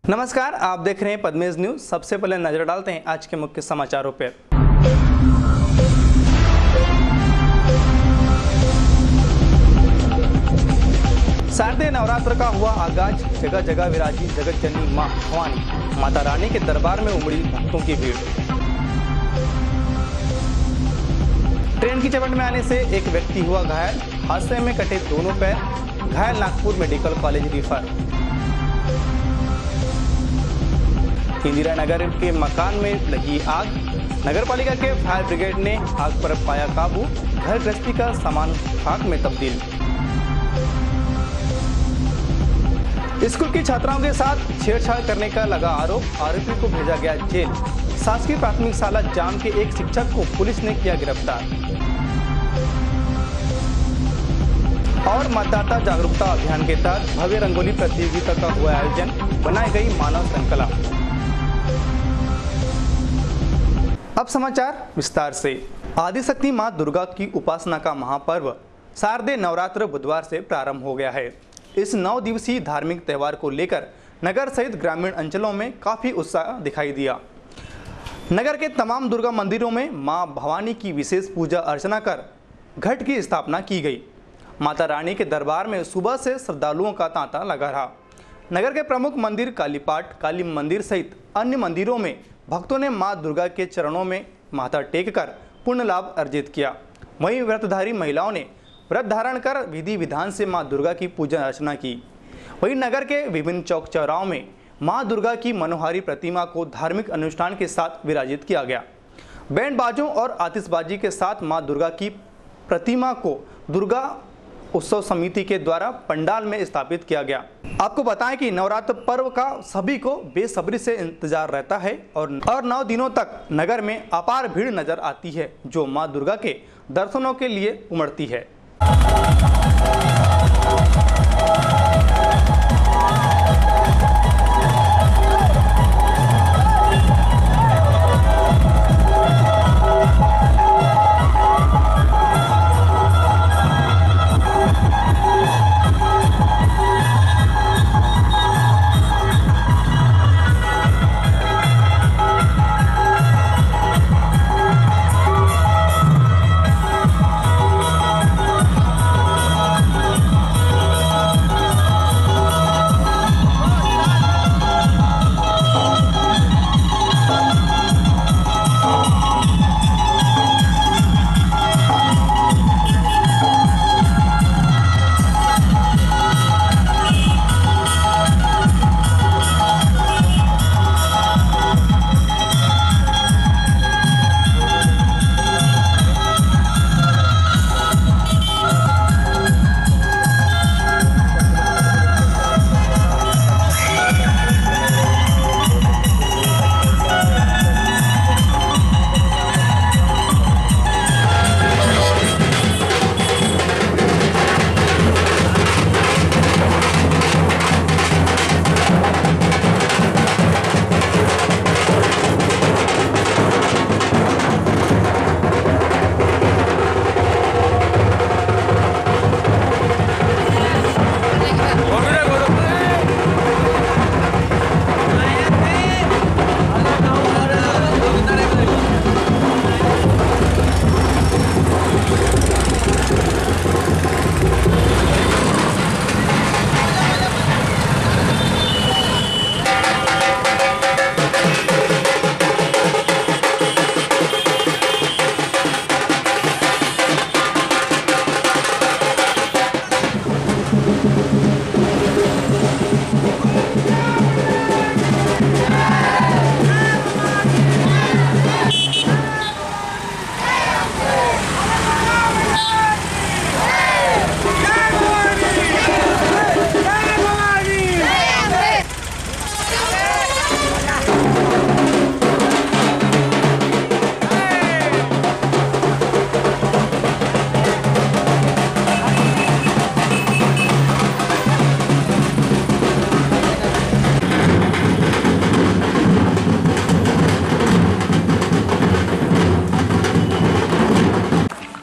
नमस्कार, आप देख रहे हैं पद्मेश न्यूज। सबसे पहले नजर डालते हैं आज के मुख्य समाचारों पर। शारदीय नवरात्र का हुआ आगाज। जगह जगह विराजी जगत जननी मां भवानी। माता रानी के दरबार में उमड़ी भक्तों की भीड़। ट्रेन की चपेट में आने से एक व्यक्ति हुआ घायल। हादसे में कटे दोनों पैर। घायल Nagpur medical college refer. Indira Nagar के मकान में लगी आग। नगरपालिका के फायर ब्रिगेड ने आग पर पाया काबू। घर गृहस्थी का सामान खाक में तब्दील। स्कूल की छात्राओं के साथ छेड़छाड़ करने का लगा आरोप। आरोपी को भेजा गया जेल। शासकीय प्राथमिक शाला जाम के एक शिक्षक को पुलिस ने किया गिरफ्तार। और मतदाता जागरूकता अभियान के तहत भव्य रंगोली प्रतियोगिता का हुआ आयोजन। बनाई गई मानव श्रृंखला। अब समाचार विस्तार से। आदिशक्ति मां दुर्गा की उपासना का महापर्व शारदीय नवरात्र बुधवार से प्रारंभ हो गया है। इस 9 दिवसीय धार्मिक त्योहार को लेकर नगर सहित ग्रामीण अंचलों में काफी उत्साह दिखाई दिया। नगर के तमाम दुर्गा मंदिरों में मां भवानी की विशेष पूजा अर्चना कर घट की स्थापना की गई। माता रानी के दरबार में सुबह से श्रद्धालुओं का तांता लगा रहा। नगर के प्रमुख मंदिर कालीपाट, काली मंदिर सहित अन्य मंदिरों में भक्तों ने मां दुर्गा के चरणों में माथा टेककर पुण्य लाभ अर्जित किया। वहीं व्रतधारी महिलाओं ने व्रत धारण कर विधि विधान से मां दुर्गा की पूजा अर्चना की। वहीं नगर के विभिन्न चौक चौराहों में मां दुर्गा की मनोहारी प्रतिमा को धार्मिक अनुष्ठान के साथ विराजित किया गया। बैंड बाजों और आतिशबाजी के साथ मां दुर्गा की प्रतिमा को दुर्गा उत्सव समिति के द्वारा पंडाल में स्थापित किया गया। आपको बताएं कि नवरात्र पर्व का सभी को बेसब्री से इंतजार रहता है और 9 दिनों तक नगर में अपार भीड़ नजर आती है, जो मां दुर्गा के दर्शनों के लिए उमड़ती है।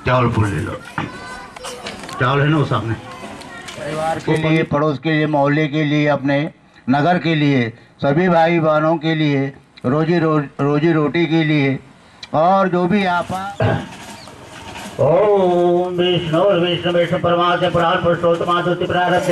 चावल फूल ले लो। चावल है ना वो सामने। परिवार के लिए, पड़ोस के लिए, मोहल्ले के लिए, अपने नगर के लिए सभी भाई बहनों के लिए रोजी रोटी के लिए और जो भी आप ओम विष्णु विष्णु विष्णु परमात्मा पुराण पुरुषोत्तम तुति प्रारब्ध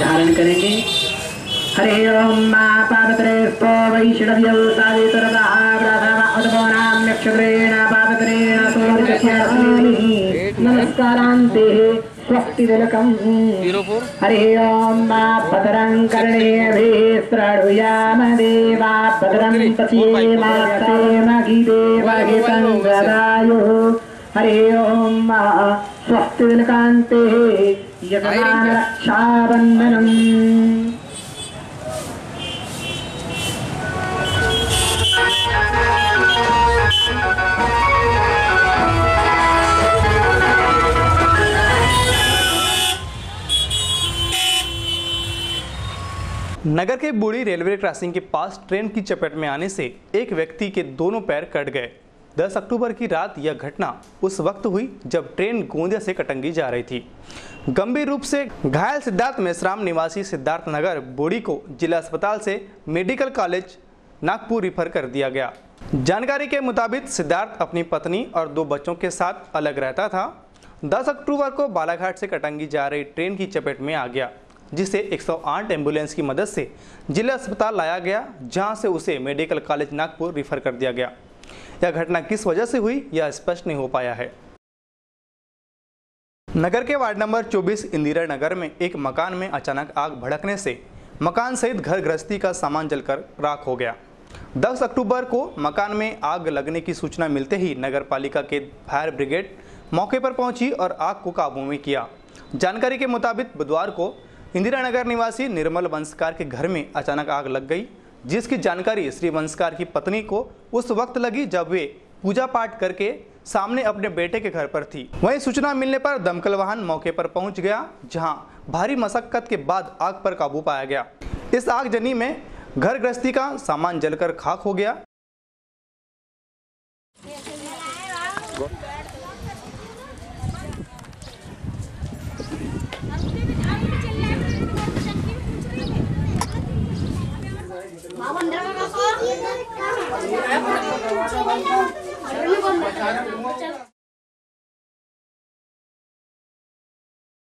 धारण करेंगे। हरे ओम मा पावत्रेष्टो वैष्णव्यो सावित्रदा ब्रह्मा उद्भवनाम नक्षत्रेण पावत्रेण सूर्यस्य नमस्कारान्ते स्वस्ति दिलकम्। हरे ओम मा भद्रं कर्णेभिः शृणुयाम देवा भद्रं पश्येमाक्षेम गीदेवहितं ददायुः। हरे ओम मा स्वस्ति दिलकान्ते यजमान रक्षाबन्धनम्। नगर के बूढ़ी रेलवे क्रॉसिंग के पास ट्रेन की चपेट में आने से एक व्यक्ति के दोनों पैर कट गए। 10 अक्टूबर की रात यह घटना उस वक्त हुई जब ट्रेन गोंदिया से कटंगी जा रही थी। गंभीर रूप से घायल सिद्धार्थ मेश्राम निवासी सिद्धार्थ नगर बूढ़ी को जिला अस्पताल से मेडिकल कॉलेज नागपुर रिफर कर दिया गया। जानकारी के मुताबिक सिद्धार्थ अपनी पत्नी और 2 बच्चों के साथ अलग रहता था। 10 अक्टूबर को बालाघाट से कटंगी जा रही ट्रेन की चपेट में आ गया, जिसे 108 एम्बुलेंस की मदद से जिला अस्पताल लाया गया, जहां से उसे मेडिकल कॉलेज नागपुर रिफर कर दिया गया। यह घटना किस वजह से हुई यह स्पष्ट नहीं हो पाया है। नगर के वार्ड नंबर 24 इंदिरा नगर में एक मकान में अचानक आग भड़कने से मकान सहित घर गृहस्थी का सामान जलकर राख हो गया। 10 अक्टूबर को मकान में आग लगने की सूचना मिलते ही नगर पालिका के फायर ब्रिगेड मौके पर पहुंची और आग को काबू में किया। जानकारी के मुताबिक बुधवार को इंदिरा नगर निवासी निर्मल वंशकार के घर में अचानक आग लग गई, जिसकी जानकारी श्री वंशकार की पत्नी को उस वक्त लगी जब वे पूजा पाठ करके सामने अपने बेटे के घर पर थी। वहीं सूचना मिलने पर दमकल वाहन मौके पर पहुंच गया, जहां भारी मशक्कत के बाद आग पर काबू पाया गया। इस आगजनी में घर गृहस्थी का सामान जलकर खाक हो गया।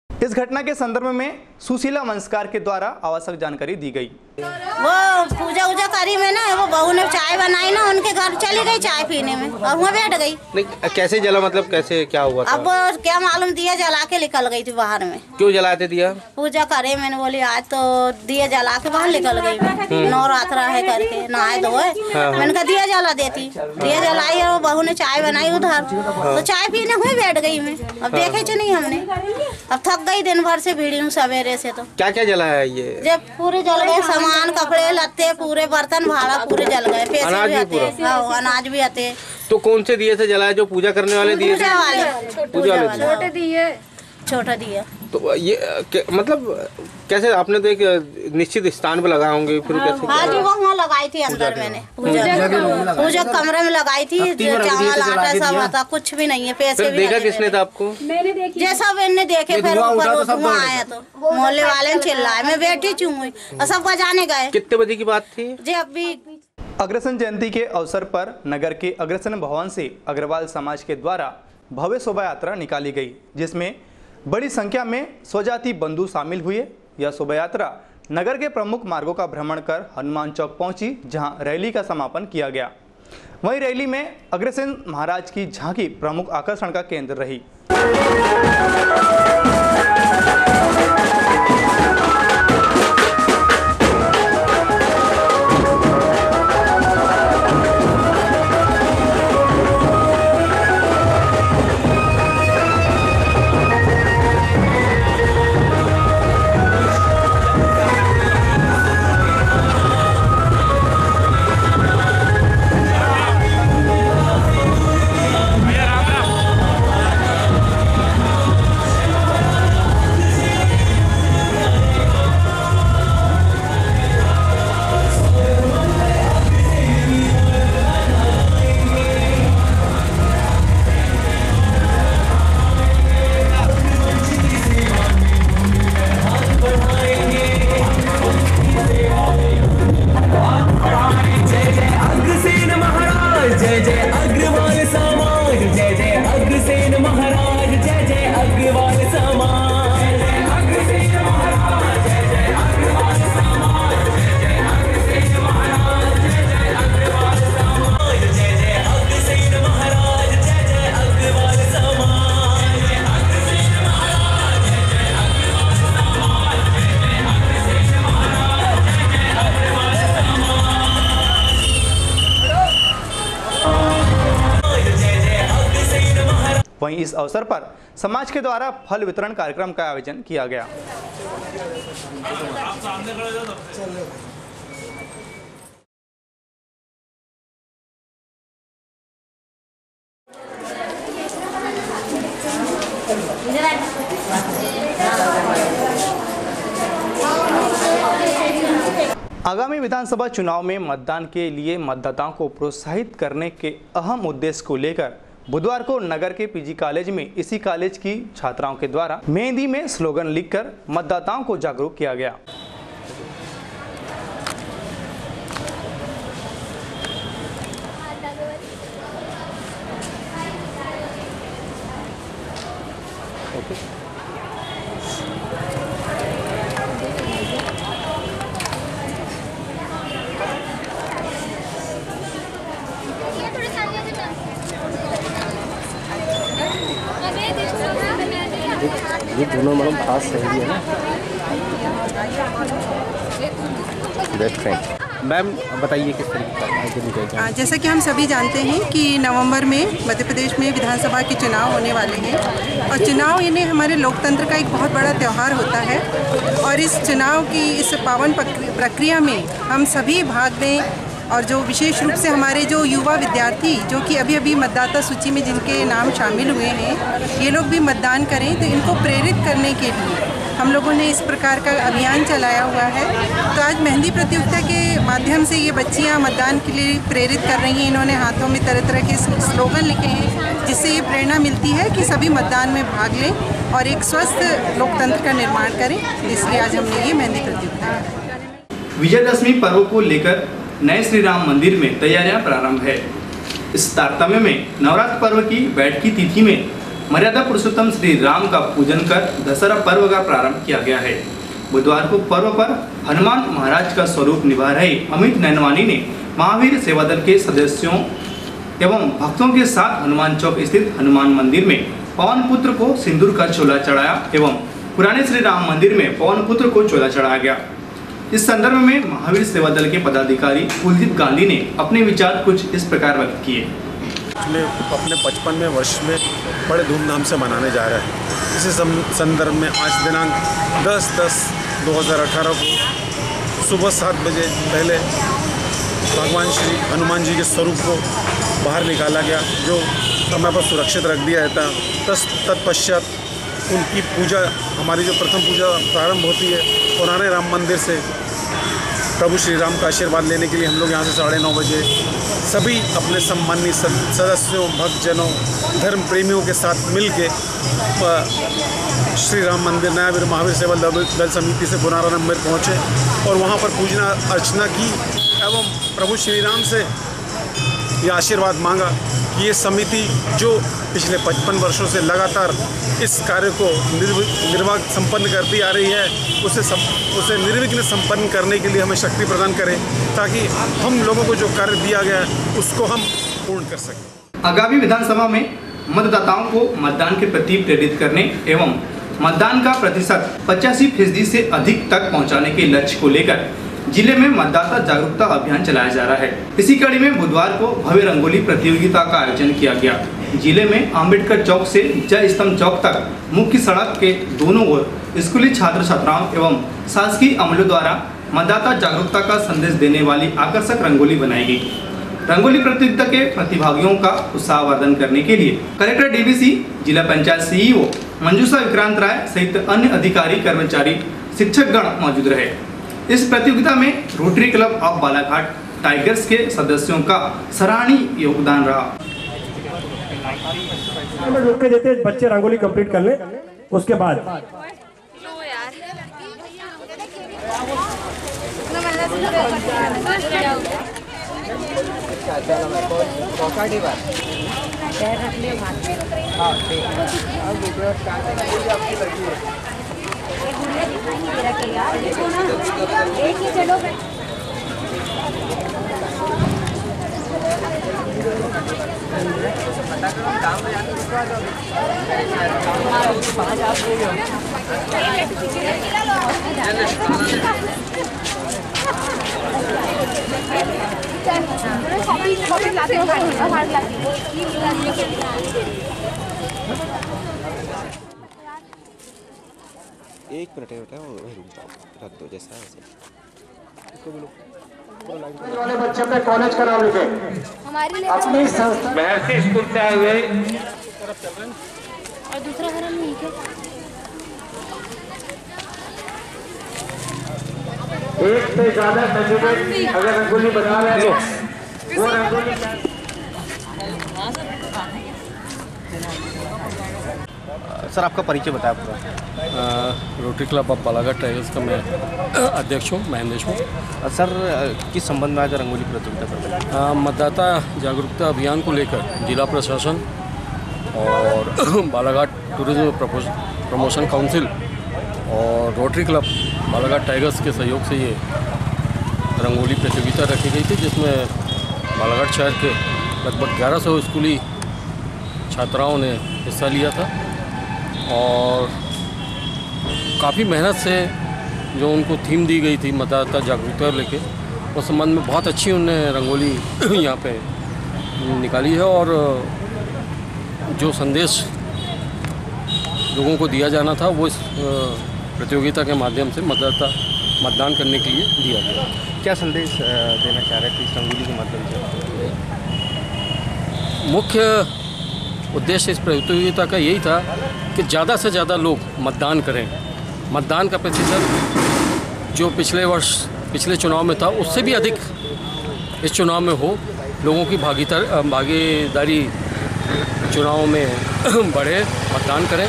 इस घटना के संदर्भ में सुशीला वंशकार के द्वारा आवश्यक जानकारी दी गई। वो पूजा उजा करी में ना, वो बहू ने चाय बनाई ना, उनके घर चली गई चाय पीने में और वहाँ बैठ गई। नहीं, कैसे जला, मतलब कैसे क्या हुआ था? अब क्या मालूम, दिया जला के निकल गई थी बाहर में। क्यों जलाते दिया? पूजा करे, मैंने बोली आज तो दिया जला के बाहर निकल गई मैं। नवरात्र है करके नहाए धोए, मैंने कहा दिया जला देती। दिया जलाई और बहू ने चाय बनाई उधर, तो चाय पीने हुई बैठ गई मैं। अब देखे नहीं हमने, अब थक गई दिन भर से भीड़ी हूँ सवेरे से। तो क्या क्या जला है ये? जब पूरे जल गए, सामान कपड़े लत्ते पूरे बर्तन भाड़ा पूरे जल गए, पैसे भी आते, अनाज भी आते। तो कौन से दिए से जलाए? जो पूजा करने वाले दिए? पूजा वाले, पूजा वाले छोटे दिए, छोटा दिया। तो ये मतलब कैसे आपने तो एक निश्चित स्थान पे लगाए होंगे, फिर कैसे? हाँ जी, वहाँ लगाई थी अंदर मैंने पूजा कमरे में लगाई थी। चावल आटा सब आता, कुछ भी नहीं है, पैसे भी। देखा किसने था आपको? जैसा मैंने देखे, फिर ऊपर आया तो मोहल्ले वाले ने चिल्लाए, मैं बैठी चूँ और सब बजाने गए। कितने बजे की बात थी? जी अभी अग्रसेन जयंती के अवसर पर नगर के अग्रसेन भवन से अग्रवाल समाज के द्वारा भव्य शोभा यात्रा निकाली गई, जिसमें बड़ी संख्या में स्वजाति बंधु शामिल हुए। यह शोभा यात्रा नगर के प्रमुख मार्गों का भ्रमण कर हनुमान चौक पहुंची, जहां रैली का समापन किया गया। वहीं रैली में अग्रसेन महाराज की झांकी प्रमुख आकर्षण का केंद्र रही। वहीं इस अवसर पर समाज के द्वारा फल वितरण कार्यक्रम का आयोजन किया गया। आगामी विधानसभा चुनाव में मतदान के लिए मतदाताओं को प्रोत्साहित करने के अहम उद्देश्य को लेकर बुधवार को नगर के पीजी कॉलेज में इसी कॉलेज की छात्राओं के द्वारा मेहंदी में स्लोगन लिखकर मतदाताओं को जागरूक किया गया। ये दोनों मैडम खास सहेली है ना। मैम बताइए किस तरीके का। जैसा कि हम सभी जानते हैं कि नवंबर में मध्य प्रदेश में विधानसभा के चुनाव होने वाले हैं और चुनाव यानी हमारे लोकतंत्र का एक बहुत बड़ा त्यौहार होता है और इस चुनाव की इस पावन प्रक्रिया में हम सभी भाग लें और जो विशेष रूप से हमारे जो युवा विद्यार्थी जो कि अभी अभी मतदाता सूची में जिनके नाम शामिल हुए हैं ये लोग भी मतदान करें, तो इनको प्रेरित करने के लिए हम लोगों ने इस प्रकार का अभियान चलाया हुआ है। तो आज मेहंदी प्रतियोगिता के माध्यम से ये बच्चियां मतदान के लिए प्रेरित कर रही हैं। इन्होंने हाथों में तरह तरह के स्लोगन लिखे हैं जिससे ये प्रेरणा मिलती है कि सभी मतदान में भाग लें और एक स्वस्थ लोकतंत्र का निर्माण करें। इसलिए आज हमने ये मेहंदी प्रतियोगिता। विजयदशमी पर्व को लेकर नए श्री राम मंदिर में तैयारियां प्रारंभ है। इस तारतम्य में नवरात्र पर्व की बैठकी तिथि में मर्यादा पुरुषोत्तम श्री राम का पूजन कर दशहरा पर्व का प्रारंभ किया गया है। बुधवार को पर्व पर हनुमान महाराज का स्वरूप निभा रहे अमित नैनवानी ने महावीर सेवा दल के सदस्यों एवं भक्तों के साथ हनुमान चौक स्थित हनुमान मंदिर में पवन पुत्र को सिंदूर का चोला चढ़ाया एवं पुराने श्री राम मंदिर में पवन पुत्र को चोला चढ़ाया गया। इस संदर्भ में महावीर सेवा दल के पदाधिकारी कुलदीप गांधी ने अपने विचार कुछ इस प्रकार व्यक्त किए। अपने 55वें वर्ष में बड़े धूमधाम से मनाने जा रहे हैं। इसी संदर्भ में आज दिनांक 10/10/2018 को सुबह 7 बजे पहले भगवान श्री हनुमान जी के स्वरूप को बाहर निकाला गया, जो समय पर सुरक्षित रख दिया जाता। तत्पश्चात उनकी पूजा, हमारी जो प्रथम पूजा प्रारंभ होती है पुराने राम मंदिर से प्रभु श्री राम का आशीर्वाद लेने के लिए हम लोग यहाँ से 9:30 बजे सभी अपने सम्मानित सदस्यों, भक्तजनों, धर्म प्रेमियों के साथ मिल के श्री राम मंदिर नया महावीर सेवा दल समिति से पुराना मंदिर पहुँचे और वहाँ पर पूजना अर्चना की एवं प्रभु श्री राम से यह आशीर्वाद मांगा कि ये समिति जो पिछले 55 वर्षों से लगातार इस कार्य को निर्वाह संपन्न करती आ रही है, उसे निर्विघ्न संपन्न करने के लिए हमें शक्ति प्रदान करे, ताकि हम लोगों को जो कार्य दिया गया है उसको हम पूर्ण कर सकें। आगामी विधानसभा में मतदाताओं को मतदान के प्रति प्रेरित करने एवं मतदान का प्रतिशत 85% से अधिक तक पहुंचाने के लक्ष्य को लेकर जिले में मतदाता जागरूकता अभियान चलाया जा रहा है। इसी कड़ी में बुधवार को भव्य रंगोली प्रतियोगिता का आयोजन किया गया। जिले में अंबेडकर चौक से जय स्तंभ चौक तक मुख्य सड़क के दोनों ओर स्कूली छात्र छात्राओं एवं शासकीय अमलों द्वारा मतदाता जागरूकता का संदेश देने वाली आकर्षक रंगोली बनाई गई। रंगोली प्रतियोगिता के प्रतिभागियों का उत्साहवर्धन करने के लिए कलेक्टर डीवीसी, जिला पंचायत सीईओ मंजूषा विक्रांत राय सहित अन्य अधिकारी, कर्मचारी, शिक्षकगण मौजूद रहे। इस प्रतियोगिता में rotary club of Balaghat tigers के सदस्यों का सराहनीय योगदान रहा। रुक के देते बच्चे रंगोली कंप्लीट कर ले, उसके बाद एक मिनट बेटा, वो रुक जाओ, रख दो जैसा है वाले बच्चे अपने कॉलेज का नाम लिखे। अपनी संस्था महर्षि स्कूल से आए हुए और दूसरा घर नहीं है। एक से ज्यादा सर्टिफिकेट अगर रंगोली बना रहे हो वो रंगोली सर आपका परिचय बताया पूरा। Rotary club of Balaghat tigers का मैं अध्यक्ष हूँ, महेंद्र हूँ। सर किस संबंध में आज रंगोली प्रतियोगिता कर मतदाता जागरूकता अभियान को लेकर जिला प्रशासन और बालाघाट टूरिज्म प्रमोशन काउंसिल और रोटरी क्लब बालाघाट टाइगर्स के सहयोग से ये रंगोली प्रतियोगिता रखी गई थी, जिसमें बालाघाट शहर के लगभग 1100 स्कूली छात्राओं ने हिस्सा लिया था और काफ़ी मेहनत से जो उनको थीम दी गई थी मतदाता जागरूकता लेके, उस संबंध में बहुत अच्छी उनने रंगोली यहाँ पे निकाली है और जो संदेश लोगों को दिया जाना था वो इस प्रतियोगिता के माध्यम से मतदान करने के लिए दिया गया। क्या संदेश देना चाह रहे थे इस रंगोली के माध्यम से? मुख्य उद्देश्य इस प्रतियोगिता का यही था कि ज़्यादा से ज़्यादा लोग मतदान करें। मतदान का प्रतिशत जो पिछले चुनाव में था उससे भी अधिक इस चुनाव में हो, लोगों की भागीदारी चुनाव में बढ़े, मतदान करें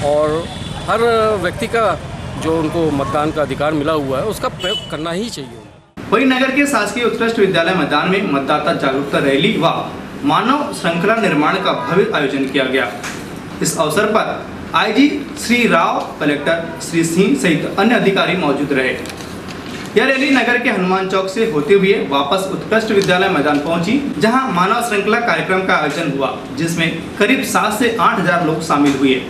और हर व्यक्ति का जो उनको मतदान का अधिकार मिला हुआ है उसका प्रयोग करना ही चाहिए। वहीं नगर के शासकीय उत्कृष्ट विद्यालय मैदान में मतदाता जागरूकता रैली व मानव श्रृंखला निर्माण का भव्य आयोजन किया गया। इस अवसर पर आईजी श्री राव, कलेक्टर श्री सिंह सहित अन्य अधिकारी मौजूद रहे। यह रैली नगर के हनुमान चौक से होते हुए वापस उत्कृष्ट विद्यालय मैदान पहुंची, जहां मानव श्रृंखला कार्यक्रम का आयोजन हुआ, जिसमें करीब 7 से 8 हजार लोग शामिल हुए।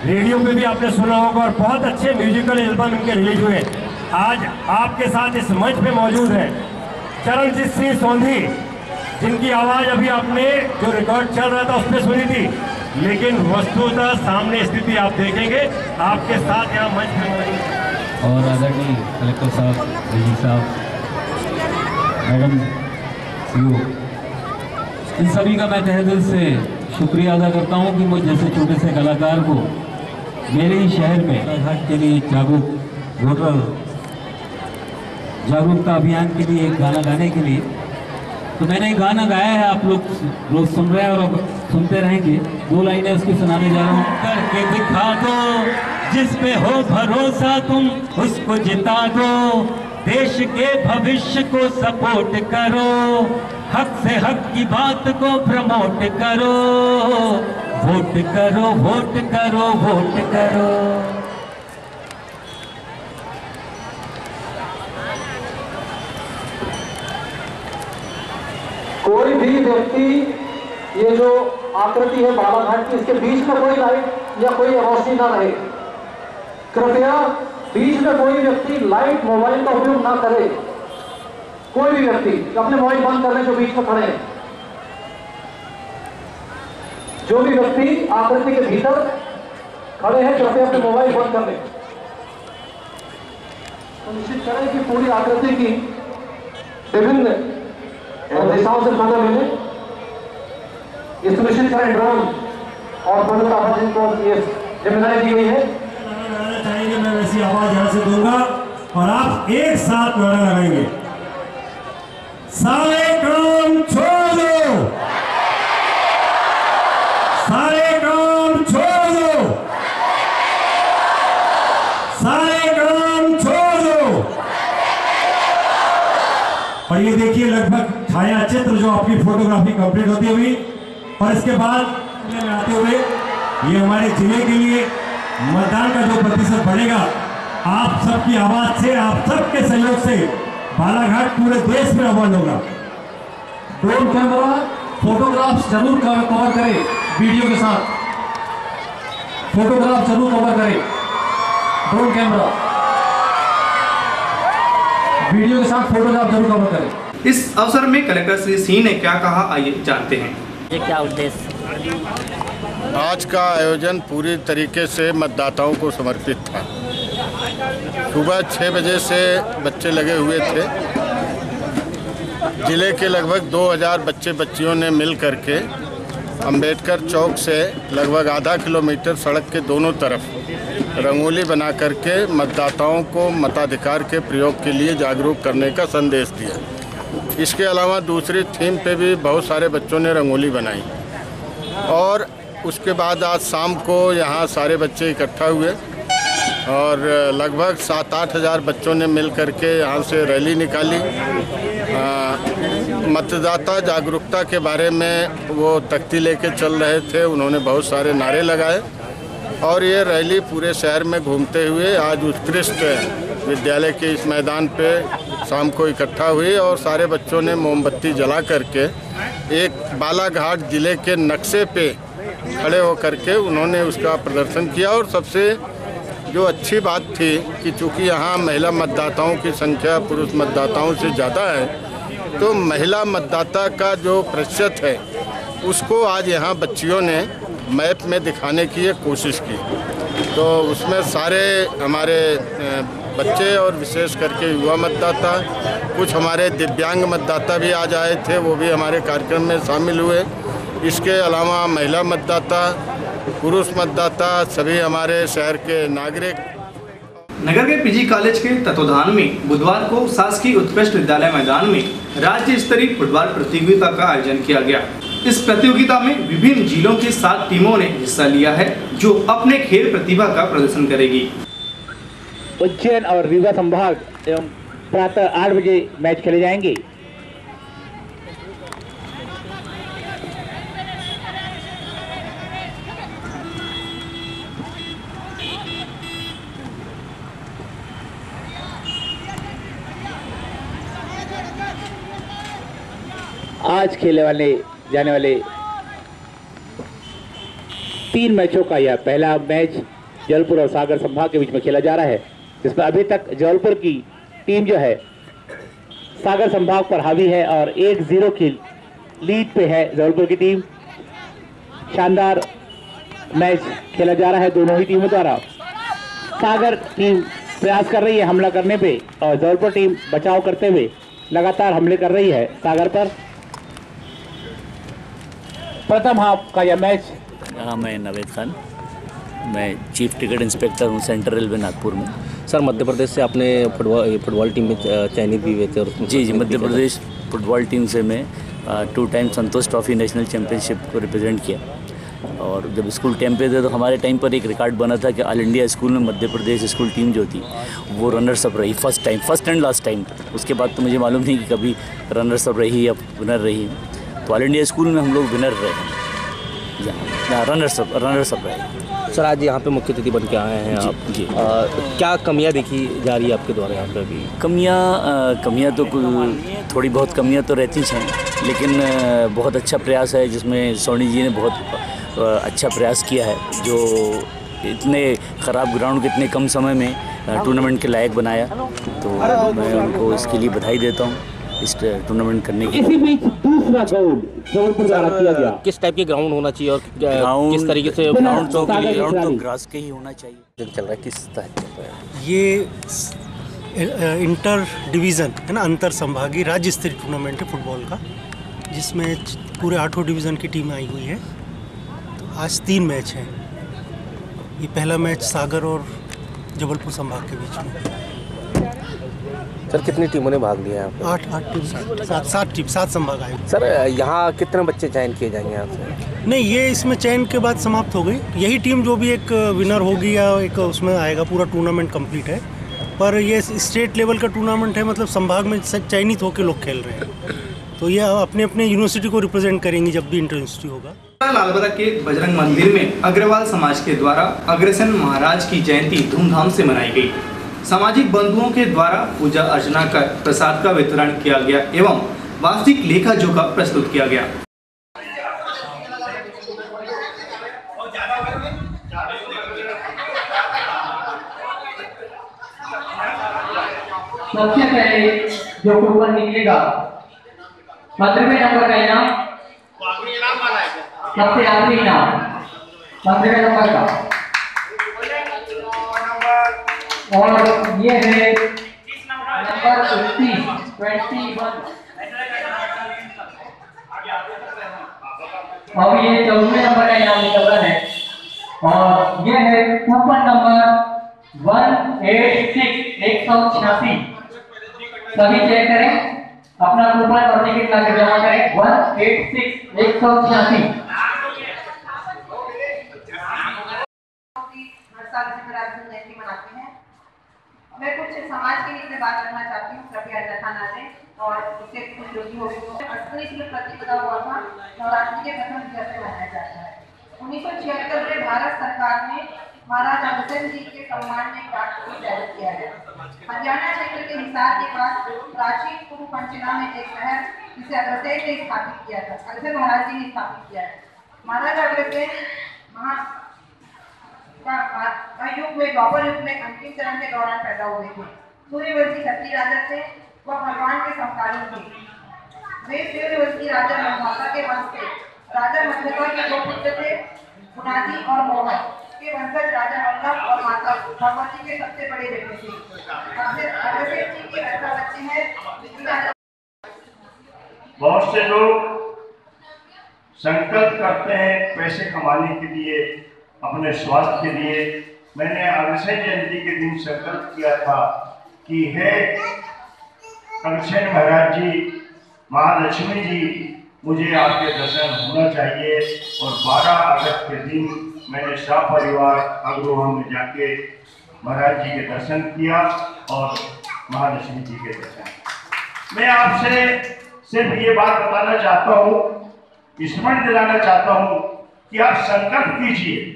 रेडियो पे भी आपने सुना होगा और बहुत अच्छे म्यूजिकल एल्बम इनके रिलीज हुए। आज आपके साथ इस मंच पे मौजूद है चरणजीत सिंह सोंधी, जिनकी आवाज अभी आपने जो रिकॉर्ड चल रहा था उस पर सुनी थी, लेकिन वस्तुतः सामने स्थिति आप देखेंगे आपके साथ यहाँ मंच पे मौजूद है। और आदरणीय कलेक्टर साहब, डीजी साहब, मैडम सीओ, इन सभी का मैं तहे दिल से शुक्रिया अदा करता हूँ कि मुझ जैसे छोटे से कलाकार को मेरे ही शहर में बालाघाट के लिए वोटर जागरूकता अभियान के लिए एक गाना गाने के लिए, तो मैंने एक गाना गाया है, आप लोग रोज सुन रहे हैं और अब सुनते रहेंगे। 2 लाइनें उसकी सुनाने जा रहा हूँ। करके दिखा दो जिस पे हो भरोसा, तुम उसको जिता दो, देश के भविष्य को सपोर्ट करो, हक से हक की बात को प्रमोट करो, वोट करो वोट करो वोट करो। कोई भी व्यक्ति, ये जो आकृति है बालाघाट की, इसके बीच में कोई लाइट या कोई रोशनी ना रहे। कृपया बीच में कोई व्यक्ति लाइट मोबाइल का उपयोग ना करे। कोई भी व्यक्ति अपने मोबाइल बंद कर ले जो बीच में खड़े हैं। जो भी व्यक्ति आकृति के भीतर खड़े हैं कृपया अपने मोबाइल बंद कर लें। तो निश्चित करें कि पूरी आकृति की विभिन्न दिशाओं से फोटो ले लें। ये सुनिश्चित करें ड्रोन और फोटोग्राफर को ये जिम्मेदारी दी गई है। चाहेंगे मैं वैसी आवाज यहाँ से दूंगा और आप एक साथ नारा लगाएंगे, सारे काम छोड़ दो, सारे काम छोड़ दो, सारे काम छोड़ दो। और ये देखिए लगभग छाया चित्र जो आपकी फोटोग्राफी कंप्लीट होती हुई, और इसके बाद में आते हुए ये हमारे जिले के लिए मतदान का जो प्रतिशत बढ़ेगा, आप सबकी आवाज से, आप सबके सहयोग से बालाघाट पूरे देश में अव्वल होगा। ड्रोन कैमरा फोटोग्राफ्स जरूर कवर करें, वीडियो के साथ फोटोग्राफ जरूर कवर करें। ड्रोन कैमरा वीडियो के साथ फोटोग्राफ जरूर कवर करें। इस अवसर में कलेक्टर श्री सिंह ने क्या कहा, आइए जानते हैं। ये क्या उद्देश्य? आज का आयोजन पूरी तरीके से मतदाताओं को समर्पित था। सुबह 6 बजे से बच्चे लगे हुए थे। जिले के लगभग 2000 बच्चे बच्चियों ने मिल करके अंबेडकर चौक से लगभग आधा किलोमीटर सड़क के दोनों तरफ रंगोली बना करके मतदाताओं को मताधिकार के प्रयोग के लिए जागरूक करने का संदेश दिया। इसके अलावा दूसरी थीम पे भी बहुत सारे बच्चों ने रंगोली बनाई और उसके बाद आज शाम को यहाँ सारे बच्चे इकट्ठा हुए और लगभग 7-8 हज़ार बच्चों ने मिल करके यहाँ से रैली निकाली। मतदाता जागरूकता के बारे में वो तख्ती लेके चल रहे थे, उन्होंने बहुत सारे नारे लगाए और ये रैली पूरे शहर में घूमते हुए आज उत्कृष्ट विद्यालय के इस मैदान पे शाम को इकट्ठा हुई और सारे बच्चों ने मोमबत्ती जला करके एक बालाघाट जिले के नक्शे पे खड़े होकर के उन्होंने उसका प्रदर्शन किया। और सबसे जो अच्छी बात थी कि चूँकि यहाँ महिला मतदाताओं की संख्या पुरुष मतदाताओं से ज़्यादा है, तो महिला मतदाता का जो प्रतिशत है उसको आज यहाँ बच्चियों ने मैप में दिखाने की एक कोशिश की। तो उसमें सारे हमारे बच्चे और विशेष करके युवा मतदाता, कुछ हमारे दिव्यांग मतदाता भी आज आए थे, वो भी हमारे कार्यक्रम में शामिल हुए। इसके अलावा महिला मतदाता पुरुष मतदाता, सभी हमारे शहर के नागरिक। नगर के पीजी कॉलेज के तत्वाधान में बुधवार को शासकीय उत्कृष्ट विद्यालय मैदान में राज्य स्तरीय फुटबॉल प्रतियोगिता का आयोजन किया गया। इस प्रतियोगिता में विभिन्न जिलों की 7 टीमों ने हिस्सा लिया है, जो अपने खेल प्रतिभा का प्रदर्शन करेगी। उज्जैन और रीवा संभाग एवं प्रातः 8 बजे मैच खेले जाएंगे। आज खेले जाने वाले 3 मैचों का यह पहला मैच जबलपुर और सागर संभाग के बीच में खेला जा रहा है, जिसमें अभी तक जबलपुर की टीम जो है सागर संभाग पर हावी है और 1-0 की लीड पे है जबलपुर की टीम। शानदार मैच खेला जा रहा है दोनों ही टीमों द्वारा। सागर टीम प्रयास कर रही है हमला करने पे और जबलपुर टीम बचाव करते हुए लगातार हमले कर रही है सागर पर। प्रथम हाफ का यह मैच। मैं नवेद खान, मैं चीफ टिकट इंस्पेक्टर हूँ सेंट्रल रेलवे नागपुर में। सर, मध्य प्रदेश से आपने फुटबॉल टीम में चयनित भी हुए थे और जी मध्य प्रदेश फुटबॉल टीम से मैं 2 टाइम संतोष ट्रॉफी नेशनल चैंपियनशिप को रिप्रेजेंट किया। और जब स्कूल टाइम पे थे तो हमारे टाइम पर एक रिकॉर्ड बना था कि ऑल इंडिया स्कूल में मध्य प्रदेश स्कूल टीम जो थी वो रनर्स अप रही फर्स्ट एंड लास्ट टाइम। उसके बाद तो मुझे मालूम नहीं कि कभी रनर्स अप रही या विनर रही। तो ऑल इंडिया स्कूल में हम लोग विनर रहे, रनर्स अप रहे। सर, आज यहाँ पे मुख्य अतिथि बन के आए हैं आप जी। क्या कमियाँ देखी जा रही है आपके द्वारा यहाँ पे अभी? कमियाँ तो थोड़ी बहुत कमियाँ तो रहती हैं, लेकिन बहुत अच्छा प्रयास है जिसमें सोनी जी ने बहुत अच्छा प्रयास किया है, जो इतने ख़राब ग्राउंड के इतने कम समय में टूर्नामेंट के लायक बनाया। तो मैं उनको इसके लिए बधाई देता हूँ इस टूर्नामेंट करने के इसी बीच दूसरा गोल जबलपुर द्वारा किया गया। किस टाइप के ग्राउंड होना चाहिए और किस तरीके से? ग्राउंड तो ग्रास के ही होना चाहिए। चल रहा है किस तरह चल रहा है ये इंटर डिवीज़न है ना, अंतर संभागीय राज्य स्तरीय टूर्नामेंट है फुटबॉल का, जिसमें पूरे 8 डिवीज़न की टीमें आई हुई है। तो आज 3 मैच हैं। ये पहला मैच सागर और जबलपुर संभाग के बीच में। सर, कितनी टीमों ने भाग लिया है? 7 संभाग आए। सर, यहाँ कितने बच्चे चयन किए जाएंगे यहाँ से? नहीं, ये इसमें चयन के बाद समाप्त हो गई। यही टीम जो भी एक विनर होगी या एक उसमें आएगा, पूरा टूर्नामेंट कंप्लीट है। पर ये स्टेट लेवल का टूर्नामेंट है, मतलब संभाग में चयनित होकर लोग खेल रहे हैं। तो ये अपने अपने यूनिवर्सिटी को रिप्रेजेंट करेंगी जब भी इंटर यूनिवर्सिटी होगा। लालबरा के बजरंग मंदिर में अग्रवाल समाज के द्वारा अग्रसेन महाराज की जयंती धूमधाम से मनाई गई। सामाजिक बंधुओं के द्वारा पूजा अर्चना कर प्रसाद का वितरण किया गया एवं वार्षिक लेखा जोखा प्रस्तुत किया गया। सबसे पहले जो कूपन निकलेगा, 15वें नंबर का इनाम, सबसे आखिरी इनाम 15वें नंबर का, और ये है नंबर 21। और ये 14वें नंबर का इनाम निकल रहा है, और ये है कूपन नंबर 186 सभी चेक करें, अपना कूपन और टिकट लाकर जमा करें। 186 हर साल शिवरात्रि जयंती मनाते हैं। मैं कुछ समाज के लिए बात करना चाहती हूँ, कृपया अन्यथा ना दें और इससे कुछ रोगी होगी। 88 में प्रतिपदा हुआ था, नवरात्रि के प्रथम दिवस से मनाया जाता है। 1976 में भारत सरकार ने महाराज अग्रसेन जी के सम्मान में काट को तैयार किया है। हरियाणा क्षेत्र के हिसार के पास प्राचीन कुरु पंचला में एक शहर जिसे अग्रसेन ने स्थापित किया था, अग्रसेन महाराज जी ने स्थापित किया है। महाराज अग्रसेन युग में द्वापर युग में अंतिम चरण के दौरान पैदा हुए थे। सूर्यवंशी क्षत्रिय राजा थे, वह भगवान के समकालीन थे। वे सूर्यवंशी राजा माता के वंश थे। राजा मधुका के 2 पुत्र थे, गुणाजी और मोहन के वंशज राजा वल्लभ और माता भगवती के सबसे बड़े बेटे थे। अग्रसेन जी के 18 बच्चे हैं। बहुत से लोग संकल्प करते हैं पैसे कमाने के लिए अपने स्वास्थ्य के लिए मैंने अग्रसेन जयंती के दिन संकल्प किया था कि हे अग्रसेन महाराज जी, महालक्ष्मी जी, मुझे आपके दर्शन होना चाहिए। और 12 अगस्त के दिन मैंने सपरिवार अग्रवाह में जाके महाराज जी के दर्शन किया और महालक्ष्मी जी के दर्शन। मैं आपसे सिर्फ ये बात बताना चाहता हूँ, स्मरण दिलाना चाहता हूँ कि आप संकल्प कीजिए।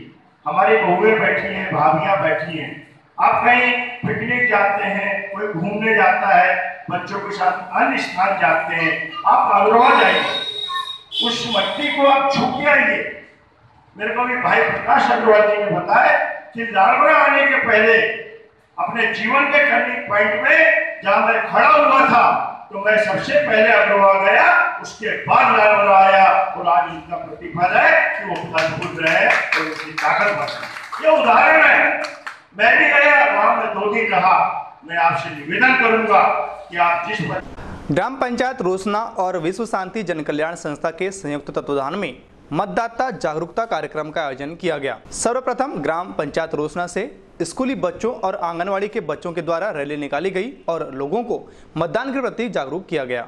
हमारी बहुएं बैठी हैं, भाभियाँ बैठी हैं, आप कहीं पिकनिक जाते हैं, कोई घूमने जाता है, बच्चों के साथ अन्य स्थान जाते हैं, आप अग्रवाह जाइए, उस मट्टी को आप छू के आइए। मेरे को भी भाई प्रकाश अग्रवाल जी ने बताया कि लालगढ़ आने के पहले अपने जीवन के टर्निंग पॉइंट में जहां मैं खड़ा हुआ था तो मैं सबसे पहले अग्रवाल गया, उसके बाद लालगढ़ आया और आज उनका प्रतिफल है कि वो फल फूल रहे और उसकी ताकत बढ़। ये उदाहरण है। मैं भी गया, वहां में 2 दिन रहा। मैं आपसे निवेदन करूंगा कि आप जिस ग्राम पंचायत रोसना और विश्व शांति जन कल्याण संस्था के संयुक्त तत्वाधान में मतदाता जागरूकता कार्यक्रम का आयोजन किया गया। सर्वप्रथम ग्राम पंचायत रोसना से स्कूली बच्चों और आंगनवाड़ी के बच्चों के द्वारा रैली निकाली गई और लोगों को मतदान के प्रति जागरूक किया गया।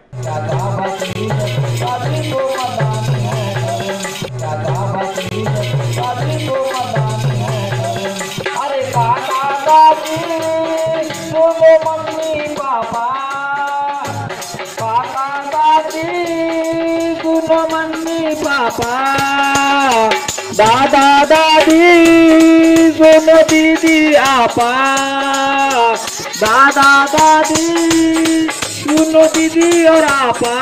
मम्मी पापा, दादा दादी, सुनो दीदी आपा, दादा दादी, सुनो दीदी और आपा।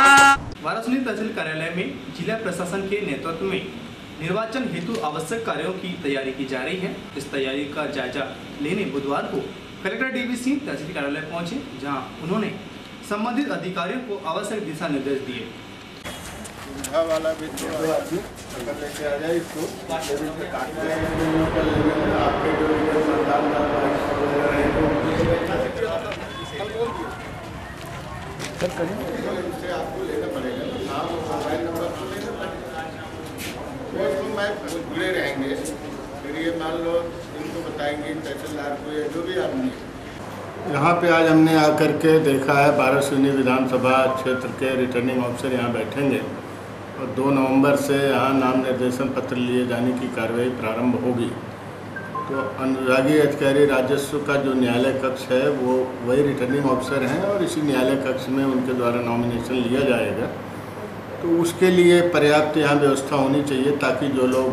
वाराणसी तहसील कार्यालय में जिला प्रशासन के नेतृत्व में निर्वाचन हेतु आवश्यक कार्यों की तैयारी की जा रही है। इस तैयारी का जायजा लेने बुधवार को कलेक्टर डीवी सिंह तहसील कार्यालय पहुंचे, जहां उन्होंने संबंधित अधिकारियों को आवश्यक दिशा निर्देश दिए। वाला भी थोड़ा लेके आ जाए इसको, आपके जो इनसे आपको लेना पड़ेगा, नाम और मोबाइल नंबर तो लेना पड़ेगा। तो मैं जुड़े रहेंगे, फिर ये मान लो इनको बताएंगे तहसीलदार को या जो भी आदमी। यहाँ पे आज हमने आकर के देखा है 12 विधानसभा क्षेत्र के रिटर्निंग ऑफिसर यहाँ बैठेंगे और 2 नवंबर से यहाँ नाम निर्देशन पत्र लिए जाने की कार्रवाई प्रारंभ होगी। तो अनुविभागीय अधिकारी राजस्व का जो न्यायालय कक्ष है वो वही रिटर्निंग ऑफिसर हैं और इसी न्यायालय कक्ष में उनके द्वारा नॉमिनेशन लिया जाएगा। तो उसके लिए पर्याप्त यहाँ व्यवस्था होनी चाहिए ताकि जो लोग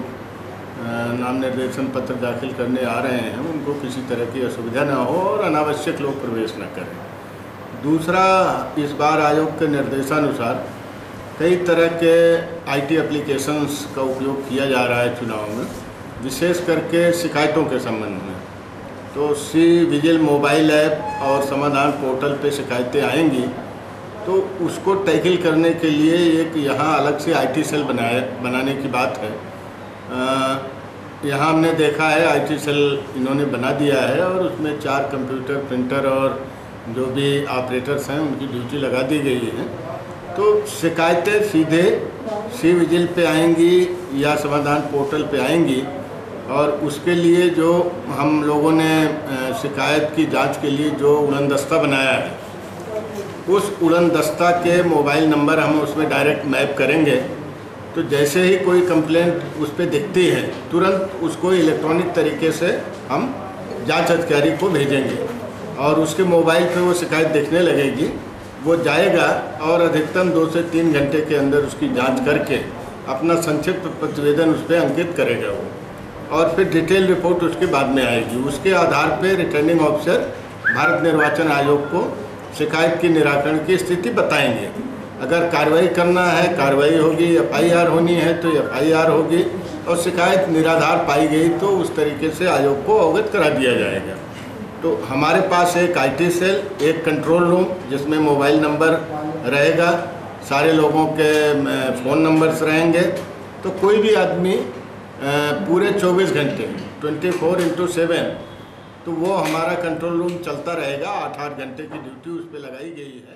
नाम निर्देशन पत्र दाखिल करने आ रहे हैं उनको किसी तरह की असुविधा न हो और अनावश्यक लोग प्रवेश न करें। दूसरा, इस बार आयोग के निर्देशानुसार कई तरह के आईटी एप्लीकेशंस का उपयोग किया जा रहा है चुनाव में, विशेष करके शिकायतों के संबंध में। तो सी विजिल मोबाइल ऐप और समाधान पोर्टल पे शिकायतें आएंगी तो उसको टैकल करने के लिए एक यहाँ अलग से आईटी सेल बनाने की बात है। यहाँ हमने देखा है आईटी सेल इन्होंने बना दिया है और उसमें 4 कंप्यूटर, प्रिंटर और जो भी ऑपरेटर्स हैं उनकी ड्यूटी लगा दी गई है। तो शिकायतें सीधे सी विजिल पे आएंगी या समाधान पोर्टल पे आएंगी और उसके लिए जो हम लोगों ने शिकायत की जांच के लिए जो उड़न दस्ता बनाया है उस उड़न दस्ता के मोबाइल नंबर हम उसमें डायरेक्ट मैप करेंगे। तो जैसे ही कोई कंप्लेंट उस पर दिखती है तुरंत उसको इलेक्ट्रॉनिक तरीके से हम जांच अधिकारी को भेजेंगे और उसके मोबाइल पे वो शिकायत दिखने लगेगी, वो जाएगा और अधिकतम 2 से 3 घंटे के अंदर उसकी जांच करके अपना संक्षिप्त प्रतिवेदन उस पर अंकित करेगा वो और फिर डिटेल रिपोर्ट उसके बाद में आएगी। उसके आधार पर रिटर्निंग ऑफिसर भारत निर्वाचन आयोग को शिकायत के निराकरण की स्थिति बताएंगे। अगर कार्रवाई करना है कार्रवाई होगी, एफआईआर होनी है तो एफआईआर होगी और शिकायत निराधार पाई गई तो उस तरीके से आयोग को अवगत करा दिया जाएगा। तो हमारे पास एक आईटी सेल, एक कंट्रोल रूम जिसमें मोबाइल नंबर रहेगा, सारे लोगों के फ़ोन नंबर्स रहेंगे। तो कोई भी आदमी पूरे 24 घंटे 24/7 तो वो हमारा कंट्रोल रूम चलता रहेगा। 8-8 घंटे की ड्यूटी उस पर लगाई गई है।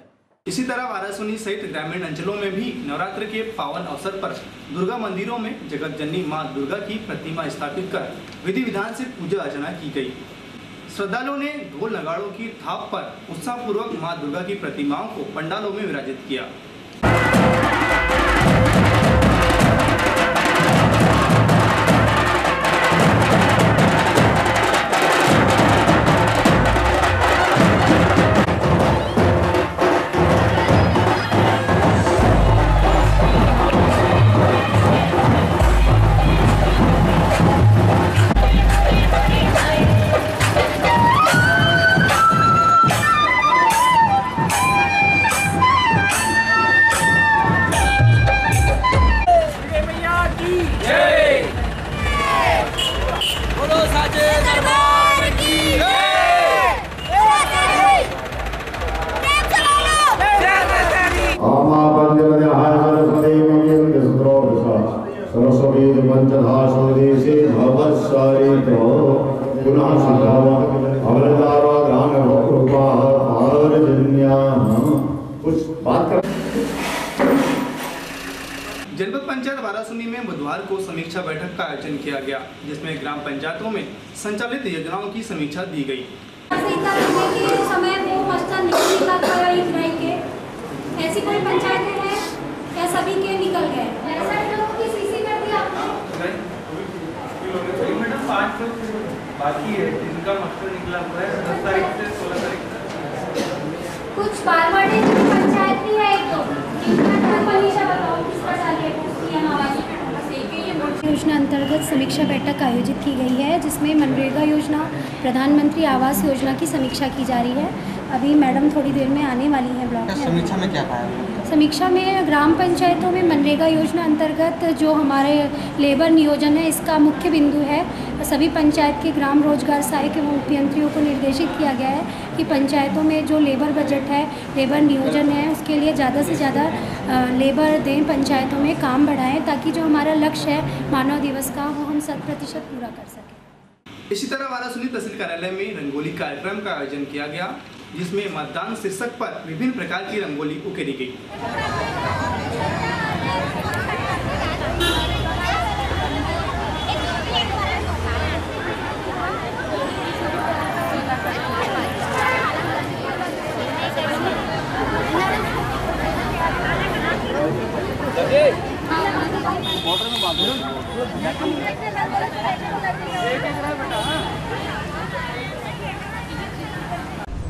इसी तरह वाराणसी सहित ग्रामीण अंचलों में भी नवरात्र के पावन अवसर पर दुर्गा मंदिरों में जगत जननी मां दुर्गा की प्रतिमा स्थापित कर विधि विधान से पूजा अर्चना की गई। श्रद्धालुओं ने ढोल नगाड़ों की थाप पर उत्साहपूर्वक मां दुर्गा की प्रतिमाओं को पंडालों में विराजित किया। जनपद पंचायत वाराणसी में बुधवार को समीक्षा बैठक का आयोजन किया गया, जिसमें ग्राम पंचायतों में संचालित योजनाओं की समीक्षा दी गई। ऐसी कोई पंचायतें हैं या सभी के निकल गए? मैडम 5 लोग बाकी है जिनका मास्टर निकला हुआ है 10 तारीख से 16 तारीख तक। कुछ बालवाड़ी पंचायत भी है एक योजना अंतर्गत समीक्षा बैठक आयोजित की गई है, जिसमें मनरेगा योजना, प्रधानमंत्री आवास योजना की समीक्षा की जा रही है। अभी मैडम थोड़ी देर में आने वाली हैं ब्लॉक में। समीक्षा में क्या पाया? समीक्षा में ग्राम पंचायतों में मनरेगा योजना अंतर्गत जो हमारे लेबर नियोजन है, इसका मुख्य बिंदु है। सभी पंचायत के ग्राम रोजगार सहायक एवं उपयंत्रियों को निर्देशित किया गया है कि पंचायतों में जो लेबर बजट है, लेबर नियोजन है, उसके लिए ज़्यादा से ज़्यादा लेबर दें, पंचायतों में काम बढ़ाएं, ताकि जो हमारा लक्ष्य है मानव दिवस का वो हम 100% पूरा कर सकें। इसी तरह वाराणसी तहसील कार्यालय में रंगोली कार्यक्रम का आयोजन किया गया, जिसमें मतदान शीर्षक पर विभिन्न प्रकार की रंगोली उकेरी गई।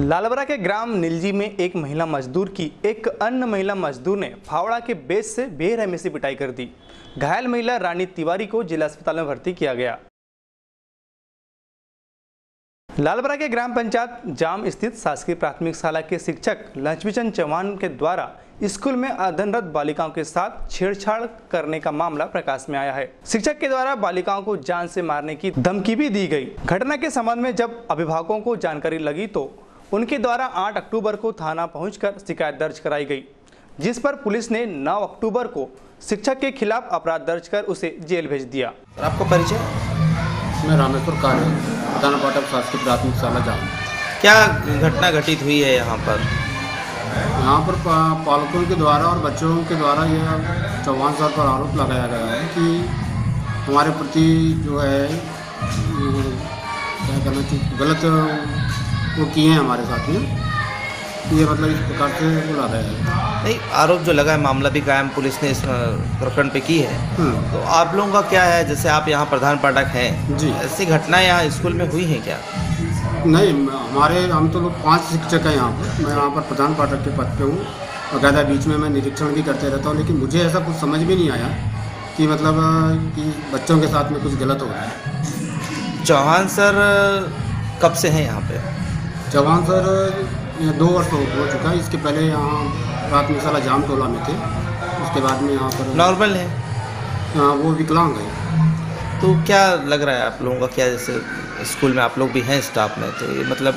लालबरा के ग्राम नीलजी में एक महिला मजदूर की एक अन्य महिला मजदूर ने फावड़ा के बेच से बेरहमी से पिटाई कर दी। घायल महिला रानी तिवारी को जिला अस्पताल में भर्ती किया गया। लालबरा के ग्राम पंचायत जाम स्थित शासकीय प्राथमिक शाला के शिक्षक लक्ष्मीचंद चौहान के द्वारा स्कूल में अध्ययनरत बालिकाओं के साथ छेड़छाड़ करने का मामला प्रकाश में आया है। शिक्षक के द्वारा बालिकाओं को जान से मारने की धमकी भी दी गई। घटना के संबंध में जब अभिभावकों को जानकारी लगी तो उनके द्वारा 8 अक्टूबर को थाना पहुंचकर शिकायत दर्ज कराई गई, जिस पर पुलिस ने 9 अक्टूबर को शिक्षक के खिलाफ अपराध दर्ज कर उसे जेल भेज दिया। आपको परिचय? मैं रामेश्वर कार्य प्रधान पाठक शासकीय प्राथमिक शाला जाम। क्या घटना घटित हुई है यहाँ पर? यहाँ पर पालकों के द्वारा और बच्चों के द्वारा यह चौहान साहब पर आरोप लगाया गया है कि हमारे प्रति जो है क्या कहना चाहिए गलत वो किए हैं हमारे साथ में, ये मतलब इस प्रकार से बोला गया है। नहीं, आरोप जो लगा है, मामला भी कायम पुलिस ने इस प्रकरण पे की है। तो आप लोगों का क्या है, जैसे आप यहाँ प्रधान पाठक हैं जी, ऐसी घटनाएं यहाँ स्कूल में हुई हैं क्या? नहीं, हम तो लोग 5 शिक्षक हैं यहाँ पर। मैं यहाँ पर प्रधान पाठक के पद पे हूँ और ज़्यादा बीच में मैं निरीक्षण भी करते रहता हूँ, लेकिन मुझे ऐसा कुछ समझ में नहीं आया कि मतलब कि बच्चों के साथ में कुछ गलत हो रहा है। चौहान सर कब से हैं यहाँ पे? चौहान सर 2 वर्ष हो चुका है। इसके पहले यहाँ प्राथमिक शाला जाम टोला में थे, उसके बाद में यहाँ पर नॉर्मल है। हाँ, वो विकलांग है। तो क्या लग रहा है आप लोगों का, क्या जैसे स्कूल में आप लोग भी हैं स्टाफ में, तो ये मतलब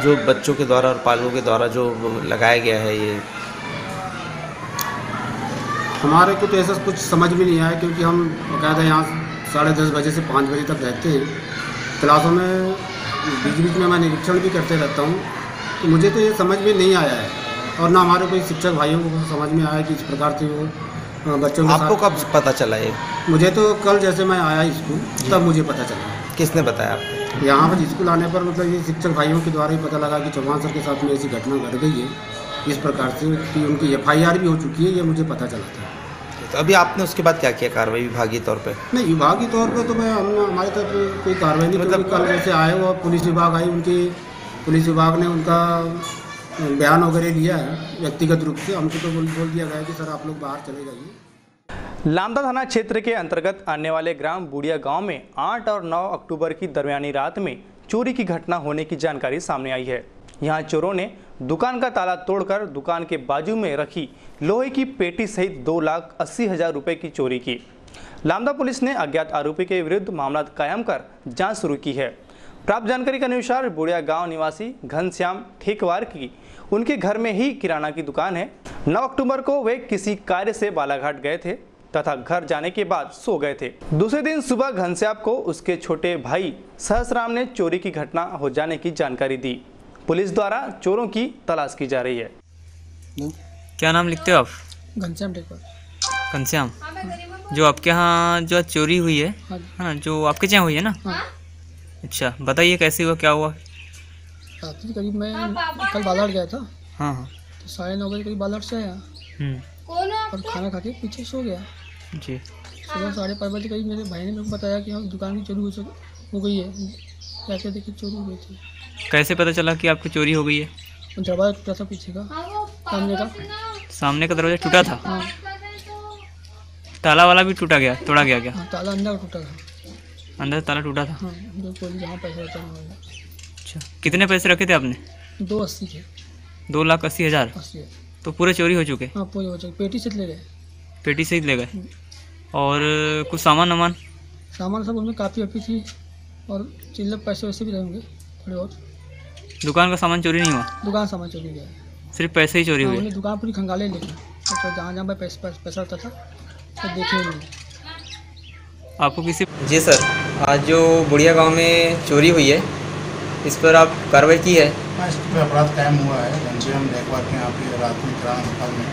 जो बच्चों के द्वारा और पालकों के द्वारा जो लगाया गया है, ये हमारे को तो ऐसा कुछ समझ में नहीं आया, क्योंकि हम बाकायदा यहाँ 10:30 बजे से 5 बजे तक रहते हैं क्लासों में। बीच बीच में मैं निरीक्षण भी करते रहता हूँ, तो मुझे तो ये समझ में नहीं आया है और ना हमारे कोई शिक्षक भाइयों को समझ में आया कि इस प्रकार से वो बच्चों के आपको साथ। कब पता चला ये? मुझे तो कल जैसे मैं आया स्कूल तब मुझे पता चला। किसने बताया आपको? यहाँ पर स्कूल आने पर मतलब ये शिक्षक भाइयों के द्वारा ही पता लगा कि चौहान सर के साथ में ऐसी घटना घट गई है इस प्रकार से कि उनकी FIR भी हो चुकी है, ये मुझे पता चला था। तो अभी आपने उसके बाद क्या किया कार्रवाई विभागीय तौर पे? नहीं, विभागीय तौर पे तो मैं हमारे तरफ कोई कार्रवाई नहीं, मतलब कल जैसे आए वो पुलिस विभाग आई, उनकी पुलिस विभाग ने उनका बयान वगैरह लिया है व्यक्तिगत रूप से। हमको तो बोल दिया गया कि सर आप लोग बाहर चले जाइए। लामदा थाना क्षेत्र के अंतर्गत आने वाले ग्राम बूढ़िया गांव में 8 और 9 अक्टूबर की दरमियानी रात में चोरी की घटना होने की जानकारी सामने आई है। यहां चोरों ने दुकान का ताला तोड़कर दुकान के बाजू में रखी लोहे की पेटी सहित 2,80,000 रुपए की चोरी की। लामदा पुलिस ने अज्ञात आरोपी के विरुद्ध मामला कायम कर जांच शुरू की है। प्राप्त जानकारी के अनुसार बूढ़िया गांव निवासी घनश्याम ठेकवार की उनके घर में ही किराना की दुकान है। 9 अक्टूबर को वे किसी कार्य से बालाघाट गए थे तथा घर जाने के बाद सो गए थे। दूसरे दिन सुबह घनश्याम को उसके छोटे भाई सहसराम ने चोरी की घटना हो जाने की जानकारी दी। पुलिस द्वारा चोरों की तलाश की जा रही है। क्या नाम लिखते हो आप? घनश्याम ठेकवार। घनश्याम, जो आपके यहाँ जो चोरी हुई है ना, जो आपके यहाँ हुई है ना? अच्छा, बताइए कैसे हुआ, क्या हुआ? रात्रि करीब मैं कल बालाघाट गया था। हाँ। तो 9:30 बजे करीब बालाघाट से आया और खाना खा के पीछे सो गया जी। सुबह 5:30 बजे करीब मेरे भाई ने मेरे को बताया कि हाँ दुकान की चोरी हो गई है। जाके देखिए चोरी हो गई थी। कैसे पता चला कि आपकी चोरी हो गई है? दरवाजा टूटा था पीछे का, सामने का दरवाजा टूटा था? हाँ। ताला वाला भी टूटा गया, तोड़ा गया क्या? हाँ, ताला अंदर टूटा था। अंदर ताला टूटा था? हाँ, जहाँ पैसे रहता है। अच्छा, कितने पैसे रखे थे आपने? 2,80 थे। 2,80,000? तो पूरे चोरी हो चुके? हाँ, पूरे हो चुके। पेटी से ले गए। पेटी से ही ले गए। और कुछ सामान सब उनमें काफ़ी वापी थी और चिल्लर पैसे वैसे भी रहेंगे थोड़े बहुत। दुकान का सामान चोरी नहीं हुआ? दुकान सामान चोरी गया, सिर्फ पैसे ही चोरी हुए? दुकान पूरी खंगाले लेके तो जहाँ पे पैसा रहता था तो देखे नहीं। आपको किसी? जी सर, आज जो बुढ़िया गांव में चोरी हुई है इस पर आप कार्रवाई की है? हाँ, इस पर अपराध कायम हुआ है। घनश्याम ठेकवार के यहाँ पे रात में किराना दुकान में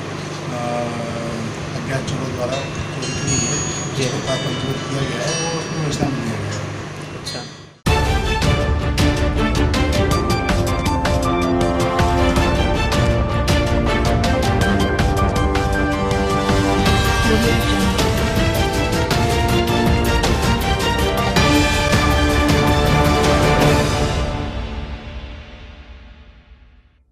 अज्ञात चोरों द्वारा चोरी की हुई है, जिसको पंजीकृत किया गया है और उसको बेचना मिल गया है। अच्छा।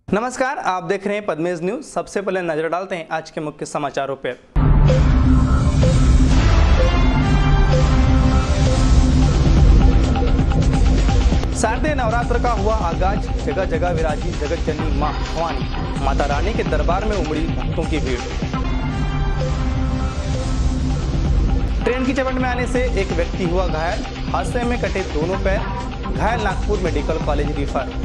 नमस्कार, आप देख रहे हैं पद्मेश न्यूज। सबसे पहले नजर डालते हैं आज के मुख्य समाचारों पर। शारदीय नवरात्र का हुआ आगाज। जगह जगह विराजी जगत जननी मां भवानी। माता रानी के दरबार में उमड़ी भक्तों की भीड़। ट्रेन की चपेट में आने से एक व्यक्ति हुआ घायल। हादसे में कटे दोनों पैर। घायल Nagpur medical college refer.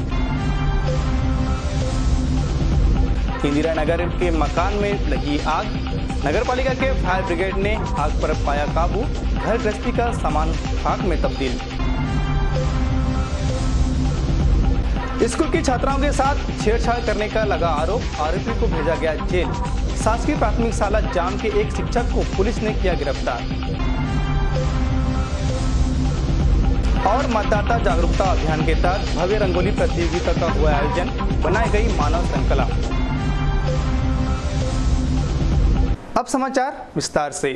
Indira Nagar के मकान में लगी आग। नगरपालिका के फायर ब्रिगेड ने आग पर पाया काबू। घर गृहस्थी का सामान खाक में तब्दील। स्कूल की छात्राओं के साथ छेड़छाड़ करने का लगा आरोप। आरोपी को भेजा गया जेल। शासकीय प्राथमिक शाला जाम के एक शिक्षक को पुलिस ने किया गिरफ्तार। और मतदाता जागरूकता अभियान के तहत भव्य रंगोली प्रतियोगिता का हुआ आयोजन। बनाई गई मानव श्रृंखला। अब समाचार विस्तार से।